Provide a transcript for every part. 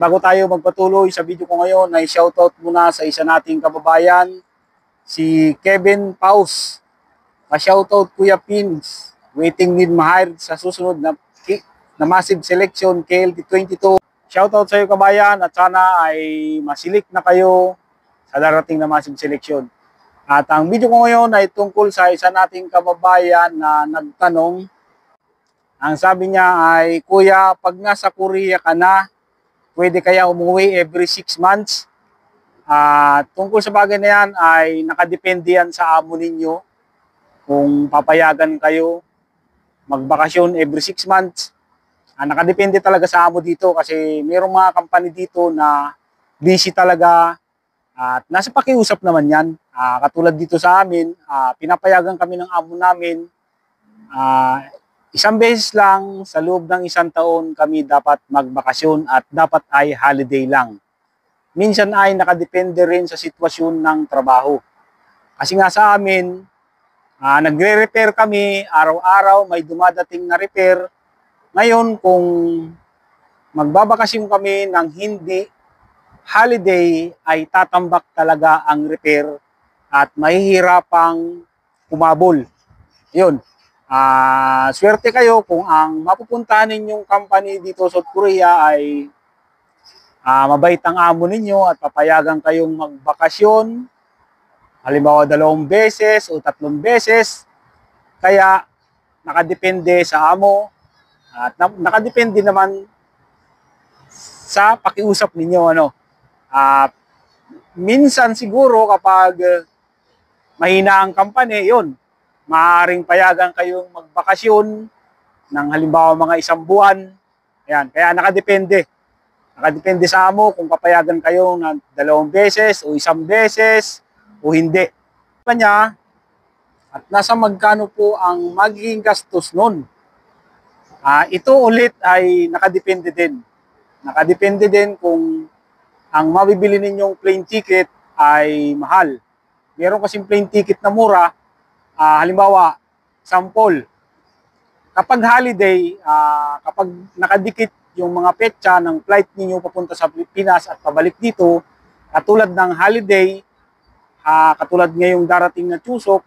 Bago tayo magpatuloy sa video ko ngayon, ay shoutout muna sa isa nating kababayan, si Kevin Paus. Pa-shoutout Kuya Pins, waiting with mahir sa susunod na massive selection KLT22. Shoutout sa iyo kabayan at sana ay masilik na kayo sa darating na massive selection. At ang video ko ngayon ay tungkol sa isa nating kababayan na nagtanong. Ang sabi niya ay, Kuya, pag nasa Korea ka na, pwede kaya umuwi every 6 months? Tungkol sa bagay na yan ay nakadepende yan sa amo ninyo. Kung papayagan kayo magbakasyon every 6 months, nakadepende talaga sa amo dito kasi mayroong mga company dito na busy talaga at nasa pakiusap naman yan. Katulad dito sa amin, pinapayagan kami ng amo namin. Isang beses lang sa loob ng isang taon kami dapat magbakasyon at dapat ay holiday lang. Minsan ay nakadepende rin sa sitwasyon ng trabaho. Kasi nga sa amin, nagre-repair kami, araw-araw may dumadating na repair. Ngayon kung magbabakasyon kami ng hindi holiday ay tatambak talaga ang repair at mahihirapang kumabol. Yun. Swerte kayo kung ang mapupuntahan ninyong company dito sa South Korea ay mabait ang amo ninyo at papayagan kayong magbakasyon. Halimbawa 2 beses o 3 beses. Kaya nakadepende sa amo at nakadepende naman sa pakiusap ninyo. Minsan siguro kapag mahina ang company, yun, maaaring payagan kayong magbakasyon ng halimbawa mga 1 buwan. Ayan, kaya nakadepende. Nakadepende sa amo kung papayagan kayo ng 2 beses o 1 beses o hindi. Kanya, at nasa magkano po ang magiging gastos nun. Ito ulit ay nakadepende din. Nakadepende din kung ang mabibili ninyong plane ticket ay mahal. Meron kasing plane ticket na mura. Halimbawa, sample, kapag holiday, kapag nakadikit yung mga petsa ng flight ninyo papunta sa Pilipinas at pabalik dito, katulad ng holiday, katulad ngayong darating na Chuseok,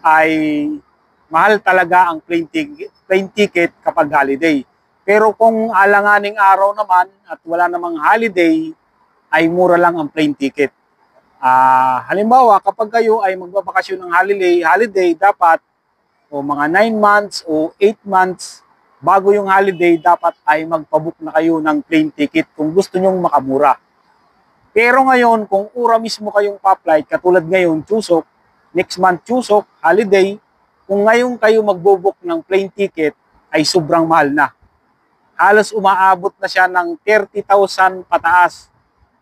ay mahal talaga ang plane ticket kapag holiday. Pero kung alanganing araw naman at wala namang holiday, ay mura lang ang plane ticket. Halimbawa, kapag kayo ay magbabakasyon ng holiday dapat o mga 9 months o 8 months bago yung holiday, dapat ay magpabook na kayo ng plane ticket kung gusto nyong makamura. Pero ngayon, kung ura mismo kayong pa-flight, katulad ngayon, Chuseok, next month Chuseok, holiday, kung ngayon kayo magbobook ng plane ticket, ay sobrang mahal na. Halos umaabot na siya ng 30,000 pataas.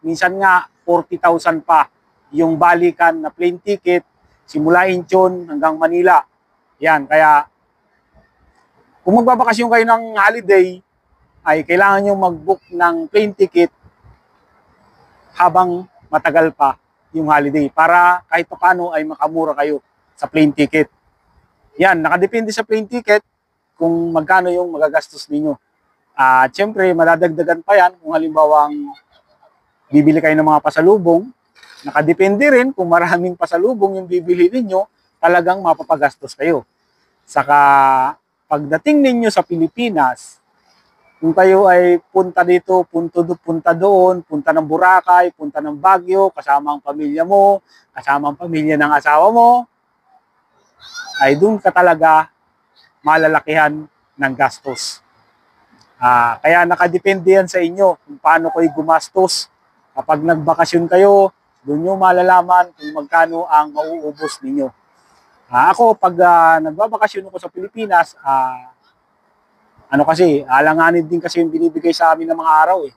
Minsan nga, 40,000 pa yung balikan na plane ticket simula Incheon hanggang Manila. Yan, kaya kung magbabakasyon kayo ng holiday, ay kailangan nyo mag-book ng plane ticket habang matagal pa yung holiday para kahit paano ay makamura kayo sa plane ticket. Yan, nakadepende sa plane ticket kung magkano yung magagastos ninyo. Siyempre, madadagdagan pa yan kung halimbawa bibili kayo ng mga pasalubong. Nakadepende rin kung maraming pasalubong yung bibili ninyo, talagang mapapagastos kayo. Saka pagdating ninyo sa Pilipinas, kung kayo ay punta dito, punta doon, punta ng Boracay, punta ng Baguio, kasama ang pamilya mo, kasama ang pamilya ng asawa mo, ay doon ka talaga malalakihan ng gastos. Kaya nakadepende yan sa inyo kung paano kayo gumastos. Kapag nagbakasyon kayo, doon nyo malalaman kung magkano ang mauubos ninyo. Ako, pag nagbabakasyon ako sa Pilipinas, kasi, alanganin din kasi yung binibigay sa amin ng mga araw eh.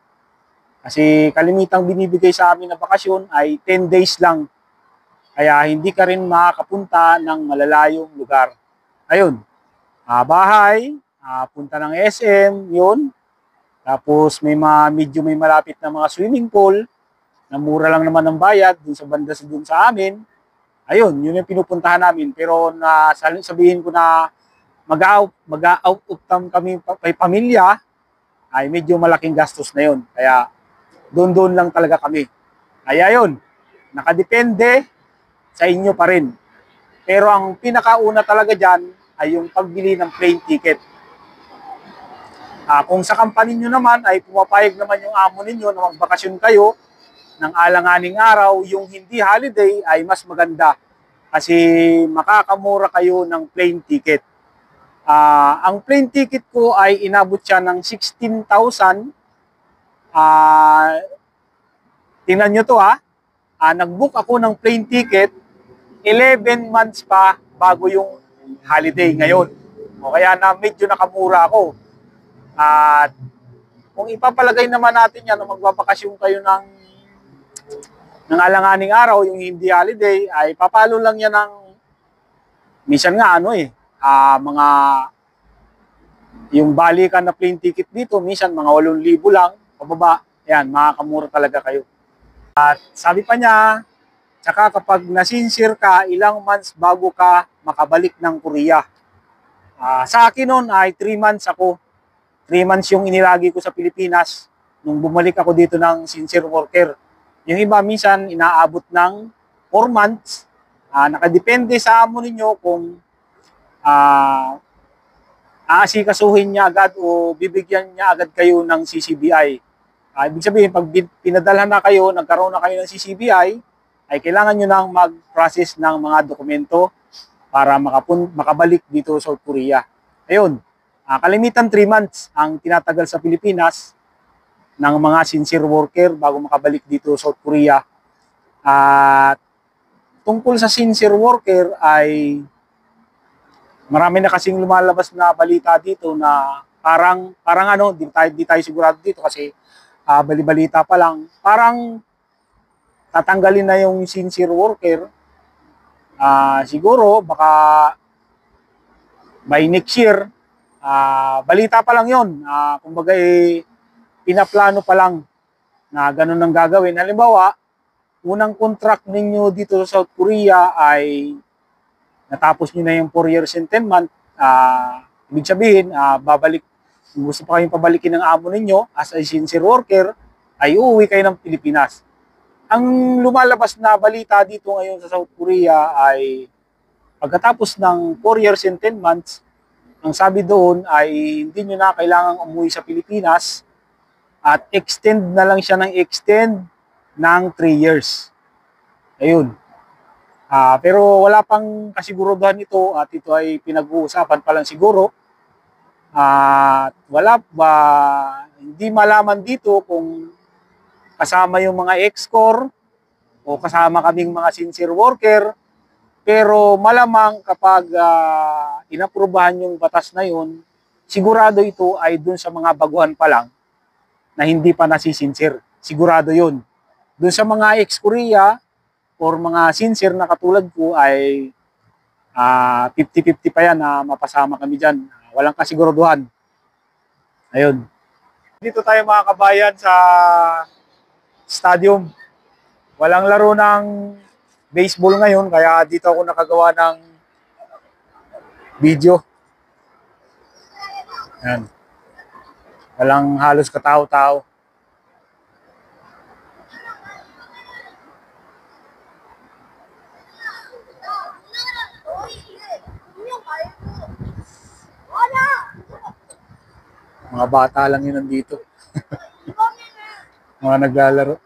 Kasi kalimitang binibigay sa amin na bakasyon ay 10 days lang. Kaya hindi ka rin makakapunta ng malalayong lugar. Ayun, bahay, punta ng SM, yun. Tapos may medyo may malapit na mga swimming pool, na mura lang naman ang bayad dun sa banda dun sa amin. Ayun, yun yung pinupuntahan namin. Pero sabihin ko na mag-out of town kami may pamilya, ay medyo malaking gastos na yun. Kaya doon lang talaga kami. Kaya yun, nakadepende sa inyo pa rin. Pero ang pinakauna talaga dyan ay yung pagbili ng plane ticket. Kung sa company nyo naman ay pumapayag naman yung amo ninyo na magbakasyon kayo ng alanganing araw, yung hindi holiday ay mas maganda kasi makakamura kayo ng plane ticket. Ang plane ticket ko ay inabot siya ng 16,000. Tingnan nyo to nag-book ako ng plane ticket 11 months pa bago yung holiday ngayon. O kaya na medyo nakamura ako. At kung ipapalagay naman natin yan na magbabakasyon kayo ng alanganing araw, yung hindi holiday, ay papalo lang yan ng minsan nga mga yung balikan na plane ticket dito, minsan mga 8,000 lang, pababa, yan, makakamura talaga kayo. At sabi pa niya, tsaka kapag nasincere ka, ilang months bago ka makabalik ng Korea. Sa akin noon ay 3 months ako. 3 months yung inilagi ko sa Pilipinas nung bumalik ako dito ng sincere worker. Yung iba minsan inaabot ng 4 months. Nakadepende sa amo ninyo kung aasikasuhin niya agad o bibigyan niya agad kayo ng CCBI. Ibig sabihin, pag pinadalhan na kayo, nagkaroon na kayo ng CCBI, ay kailangan nyo nang mag-process ng mga dokumento para makabalik dito sa South Korea. Ayun, kalimitan 3 months ang tinatagal sa Pilipinas ng mga sincere worker bago makabalik dito sa South Korea. At tungkol sa sincere worker ay marami na kasing lumalabas na balita dito na parang di tayo sigurado dito kasi bali-balita pa lang. Parang tatanggalin na yung sincere worker. Siguro baka by next year. Balita pa lang yun. Kumbaga pinaplano pa lang na ganun ang gagawin. Halimbawa, unang contract ninyo dito sa South Korea ay natapos nyo na yung 4 years and 10 months. Ibig sabihin, kung gusto pa kayong pabalikin ng amo ninyo as a sincere worker, ay uuwi kayo ng Pilipinas. Ang lumalabas na balita dito ngayon sa South Korea ay pagkatapos ng 4 years and 10 months, ang sabi doon ay hindi nyo na kailangang umuwi sa Pilipinas at extend na lang siya ng extend ng 3 years. Ayun. Pero wala pang kasiguraduhan ito at ito ay pinag-uusapan pa lang siguro. Hindi malaman dito kung kasama yung mga ex-core o kasama kaming mga sincere worker. Pero malamang kapag inaprubahan yung batas na yun, sigurado ito ay dun sa mga baguhan pa lang na hindi pa nasisincere. Sigurado yun. Dun sa mga ex-Korea or mga sincere na katulad ko ay 50-50 pa yan na mapasama kami dyan. Walang kasiguraduhan. Ayun. Dito tayo mga kabayan sa stadium. Walang laro ng baseball ngayon kaya dito ako nakagawa ng video. Ayan. Walang halos katao-tao. Mga bata lang yun nandito. Mga naglalaro.